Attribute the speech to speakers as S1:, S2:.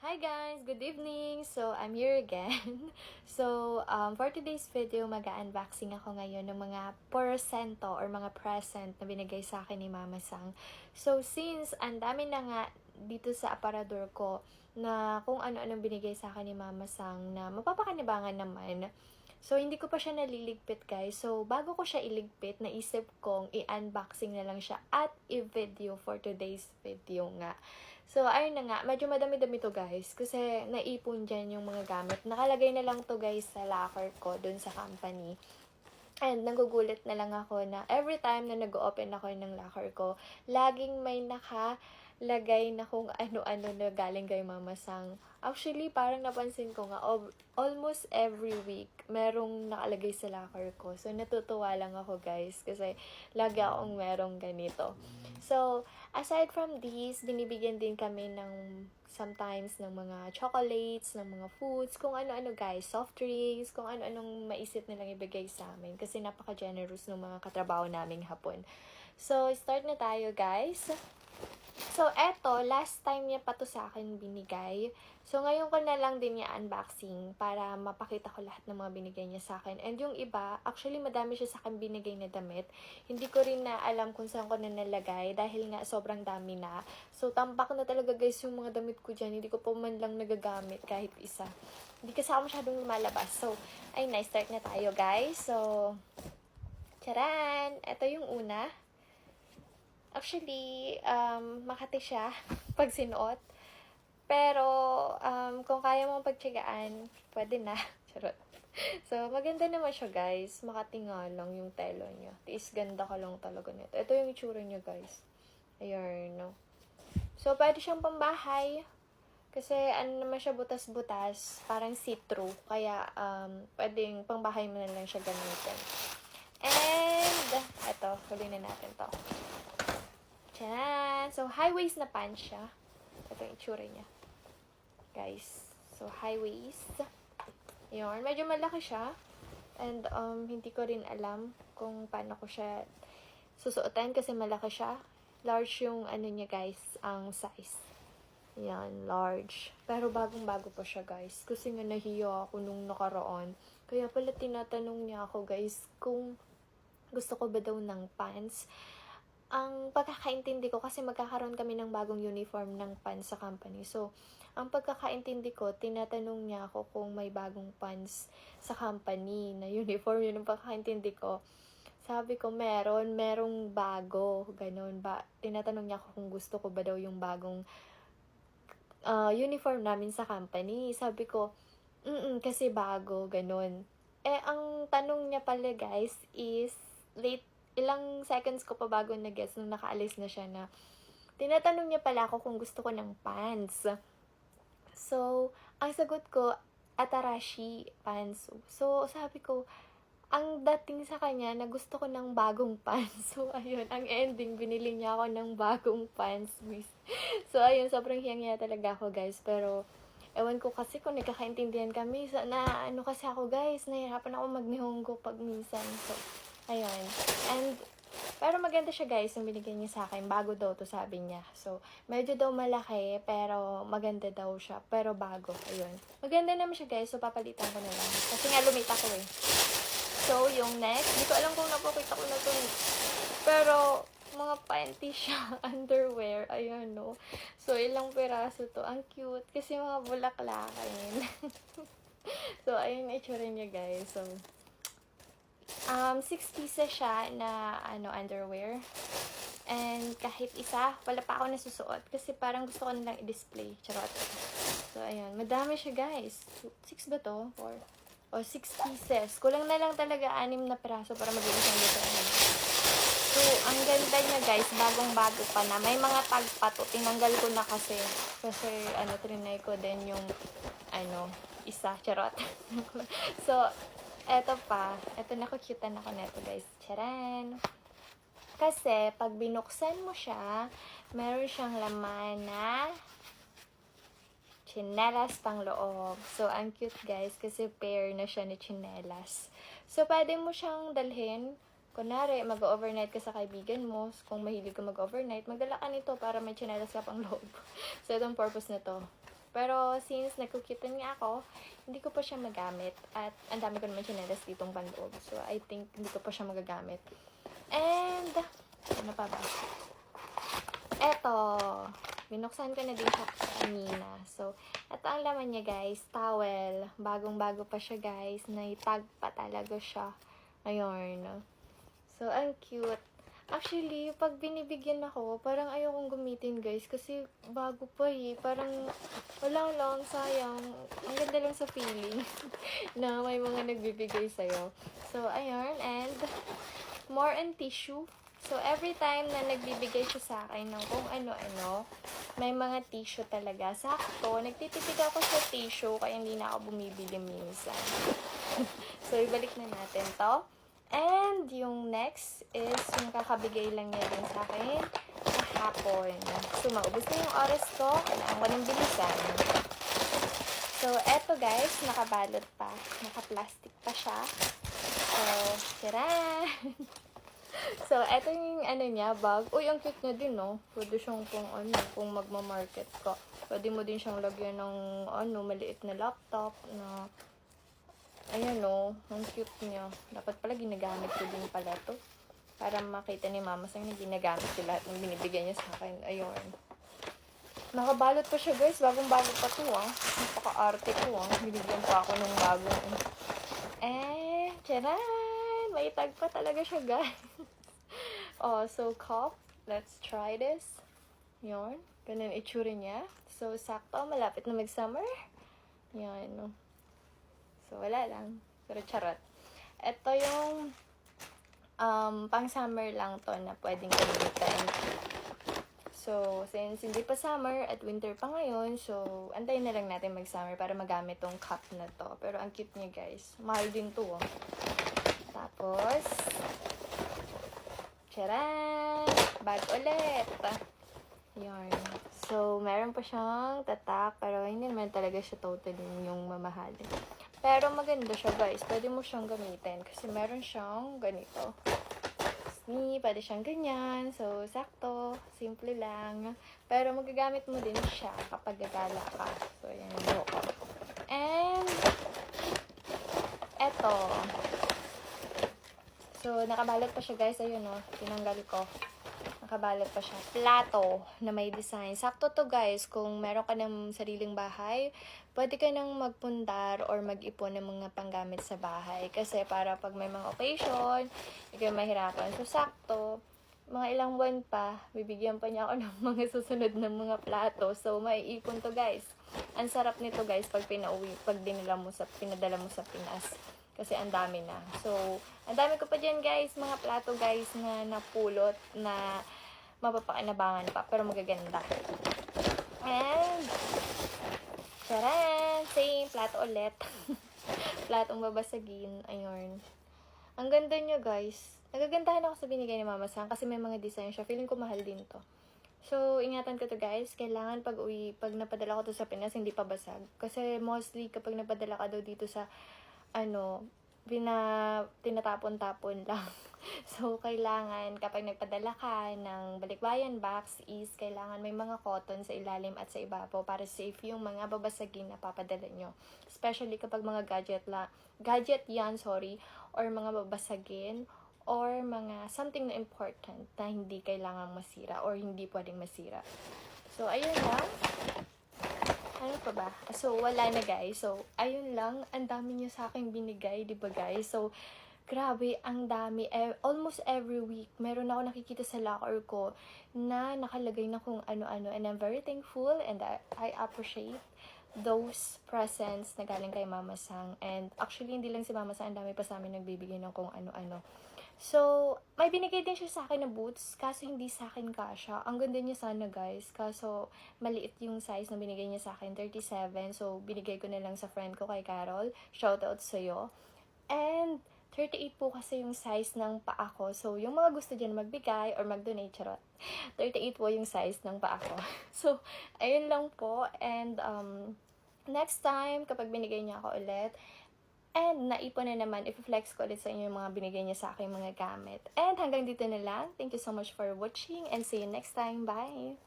S1: Hi guys! Good evening! So, I'm here again. For today's video, mag-unboxing ako ngayon ng mga porcento or mga present na binigay sa akin ni Mama Sang. So, since ang dami na nga dito sa aparador ko na kung ano-anong binigay sa akin ni Mama Sang na mapapakinabangan naman, so, hindi ko pa siya naliligpit, guys. So, bago ko siya iligpit, naisip kong i-unboxing na lang siya at i-video for today's video nga. So, ayun na nga. Medyo madami-dami to, guys. Kasi naipon dyan yung mga gamit. Nakalagay na lang to, guys, sa locker ko dun sa company. And nagugulat na lang ako na every time na nag-open ako ng locker ko, laging may nakalagay na kung ano-ano na galing kay Mama Sang. Actually, parang napansin ko nga, almost every week, merong nakalagay sa locker ko. So, natutuwa lang ako, guys, kasi lagi akong merong ganito. So, aside from these, binibigyan din kami ng sometimes ng mga chocolates, ng mga foods, kung ano-ano guys, soft drinks, kung ano-anong maisip nilang ibigay sa amin kasi napaka-generous ng mga katrabaho naming hapon. So, start na tayo guys. So, eto, last time niya pa to sa akin binigay. So, ngayon ko na lang din niya unboxing para mapakita ko lahat ng mga binigay niya sa akin. And yung iba, actually madami siya sa akin binigay na damit. Hindi ko rin na alam kung saan ko na nalagay dahil nga sobrang dami na. So, tampak na talaga guys yung mga damit ko dyan. Hindi ko pa man lang nagagamit kahit isa. Hindi kasi ako masyadong lumalabas. So, ay nice, start na tayo guys. So, charan! Ito yung una. Actually, makati siya pag sinuot. Pero, kung kaya mong pagtsagaan, pwede na. Charot. So, maganda naman siya, guys. Makati nga lang yung telo niya. Tiis ganda ka lang talaga nito. Ito yung itsura niya, guys. Ayun, no. So, pwede siyang pambahay. Kasi, ano naman siya, butas-butas. Parang see-through. Kaya, pwedeng pangbahay mo na lang siya gamitin. And, eto, huli na natin to. Tiyan! So, high waist na pants siya. Ito yung itsura niya. Guys. So, high waist. Yun. Medyo malaki siya. And, hindi ko rin alam kung paano ko siya susuotan kasi malaki siya. Large yung, ano niya guys, ang size. Yan, large. Pero bagong-bago pa siya guys. Kasi nga nahiya ako nung nakaraan. Kaya pala tinatanong niya ako guys kung gusto ko ba daw ng pants. Ang pagkakaintindi ko, kasi magkakaroon kami ng bagong uniform ng pants sa company. So, ang pagkakaintindi ko, tinatanong niya ako kung may bagong pants sa company na uniform. Yun ang pagkakaintindi ko. Sabi ko, merong bago. Ganon ba? Tinatanong niya ako kung gusto ko ba daw yung bagong uniform namin sa company. Sabi ko, kasi bago. Ganon. Ang tanong niya pala guys is, ilang seconds ko pa bago na-guess nung nakaalis na siya na tinatanong niya pala ako kung gusto ko ng pants. So, ang sagot ko, Atarashi pants. So, sabi ko, ang dating sa kanya na gusto ko ng bagong pants. So, ayun, ang ending, binili niya ako ng bagong pants. So, ayun, sobrang hiyang-hiya talaga ako, guys. Pero, ewan ko kasi kung nagkakaintindihan kami. So, ano kasi ako, guys, nahihirapan ako mag-Nihongo pag minsan. So, ayun. And, pero maganda siya guys, yung binigyan niya sa akin. Bago daw to sabi niya. So, medyo daw malaki, pero maganda daw siya. Pero bago, ayun. Maganda naman siya guys, so papalitan ko na lang. Kasi nga lumit ako eh. So, yung next, di ko alam kung napakita ko na to. Pero, mga panty siya, underwear, ayun no. So, ilang piraso to. Ang cute, kasi mga bulaklakin. So, ayun yung itsura niya guys. So, 6 pieces siya na underwear. And kahit isa, wala pa ako nasusuot. Kasi parang gusto ko nilang i-display. Charot. So, ayun. Madami siya, guys. 6 ba to? 4. O, 6 pieces. Kulang na lang talaga 6 na piraso para maging isang design. So, ang ganda niya, guys. Bagong-bago pa na. May mga tag pa to. Tinanggal ko na kasi. Kasi, trinay ko din yung, isa. Charot. So, eto pa. Eto, nakukyutan ako neto, guys. Charan! Kasi, pag binuksan mo siya, meron siyang laman na tsinelas pang loob. So, ang cute, guys, kasi pair na siya ni tsinelas. So, pwede mo siyang dalhin. Kunwari, mag-overnight ka sa kaibigan mo. Kung mahilig ka mag-overnight, magdala ka nito para may tsinelas ka pang loob. So, itong purpose na to. Pero since nagkukutan nga ako, hindi ko pa siya magamit. At ang dami ko naman chinelas ditong panloob. So, I think hindi ko pa siya magagamit. And, ano pa ba? Eto, binuksan ko na din siya kanina. So, eto ang laman niya guys, towel. Bagong-bago pa siya guys. Naitag pa talaga siya. Ayun. So, ang cute. Actually, pag binibigyan ako, parang ayokong gamitin guys. Kasi bago pa eh. Parang wala lang, sayang. Ang ganda lang sa feeling na may mga nagbibigay sa'yo. So, ayun. And, more on tissue. So, every time na nagbibigay siya sa akin ng kung ano-ano, may mga tissue talaga. Sakto, nagtitipid ako sa tissue, kaya hindi na ako bumibili minsan. So, ibalik na natin to. And, yung next is yung kakabigay lang niya din sa akin kahapon. So, maubos na yung oras ko. Kailangan ko ng bilisan. So, eto guys, nakabalot pa. Naka-plastic pa siya. So, tira! So, eto yung ano niya, bag. Uy, ang cute niya din, no? Pwede siyang kung magma-market ka. Pwede mo din siyang lagyan ng, maliit na laptop na, ayan, no? Ang cute niya. Dapat pala ginagamit ko din pala to. Para makita ni mama sa'yo na ginagamit ko lahat ng binibigyan niya sa akin. Ayun. Nakabalot pa siya, guys. Bagong-bago pa to, Napaka-arte ko, Binigyan pa ako ng bagong. Tcharan! May tag pa talaga siya, guys. Oh, so cup. Let's try this. Yun. Ganun itsura niya. So, sakto. Malapit na mag-summer. Yan, no? So, wala lang. Pero charot. Ito yung pang-summer lang to na pwedeng gamitin. So, since hindi pa summer at winter pa ngayon, so, antayin na lang natin mag-summer para magamit tong cup na to. Pero ang cute niya, guys. Mahal din to, Tapos, tcharan! Bag ulit. Yarn. So, meron pa siyang tatak, pero hindi naman talaga siya totally yung mamahalin. Pero maganda siya, guys. Pwede mo siyang gamitin kasi meron siyang ganito. Pwede siyang ganyan. So, sakto. Simple lang. Pero magagamit mo din siya kapag gagala ka. So, yan yung buhok ko. And, eto. So, nakabalot pa siya, guys. Ayun, tinanggal ko. Nakabalot pa siya. Plato na may design. Sakto to, guys. Kung meron ka ng sariling bahay, pwede ka nang magpundar or mag-ipon ng mga panggamit sa bahay. Kasi para pag may mga occasion, ikaw mahirapan. So, sakto. Mga ilang buwan pa, bibigyan pa niya ako ng mga susunod na mga plato. So, maiipon to, guys. Ang sarap nito, guys, pag pinadala mo sa Pinas. Kasi ang dami na. So, ang dami ko pa dyan, guys. Mga plato, guys, na napulot na mapapakinabangan pa. Pero magaganda. And, taran! Same, plato ulit. Platong babasagin. Ayun. Ang ganda niya, guys. Nagagandahan ako sa binigay ni Mama Sang kasi may mga design siya. Feeling ko mahal din to. So, ingatan ko to, guys. Kailangan pag napadala ko to sa Pinas, hindi pa basag. Kasi mostly, kapag napadala ka daw dito sa tinatapon-tapon lang. So, kailangan kapag nagpadala ka ng balikbayan box is kailangan may mga cotton sa ilalim at sa ibabaw para safe yung mga babasagin na papadala nyo. Especially kapag mga gadget yan, or mga babasagin or mga something na important na hindi kailangang masira or hindi pwedeng masira. So, ayun lang. Ano pa ba? So, wala na, guys. So, ayun lang. Ang dami niya sa akin binigay, diba, guys? So, grabe, ang dami. Almost every week, meron ako nakikita sa locker ko na nakalagay na kung ano-ano. And I'm very thankful and I appreciate those presents na galing kay Mama Sang. And actually, hindi lang si Mama Sang. Ang dami pa sa amin nagbibigay ng kung ano-ano. So, may binigay din siya sa akin na boots, kaso hindi sa akin kasha. Ang ganda niya sana, guys. Kaso, maliit yung size na binigay niya sa akin, 37. So, binigay ko na lang sa friend ko kay Carol. Shoutout sa'yo. And, 38 po kasi yung size ng paa ko. So, yung mga gusto dyan magbigay or mag-donate, charot. 38 po yung size ng paa ko. So, ayun lang po. And, next time, kapag binigay niya ako ulit, and naipon na naman, i-flex ko ulit sa inyo yung mga binigay niya sa aking mga gamit. And hanggang dito na lang. Thank you so much for watching and see you next time. Bye!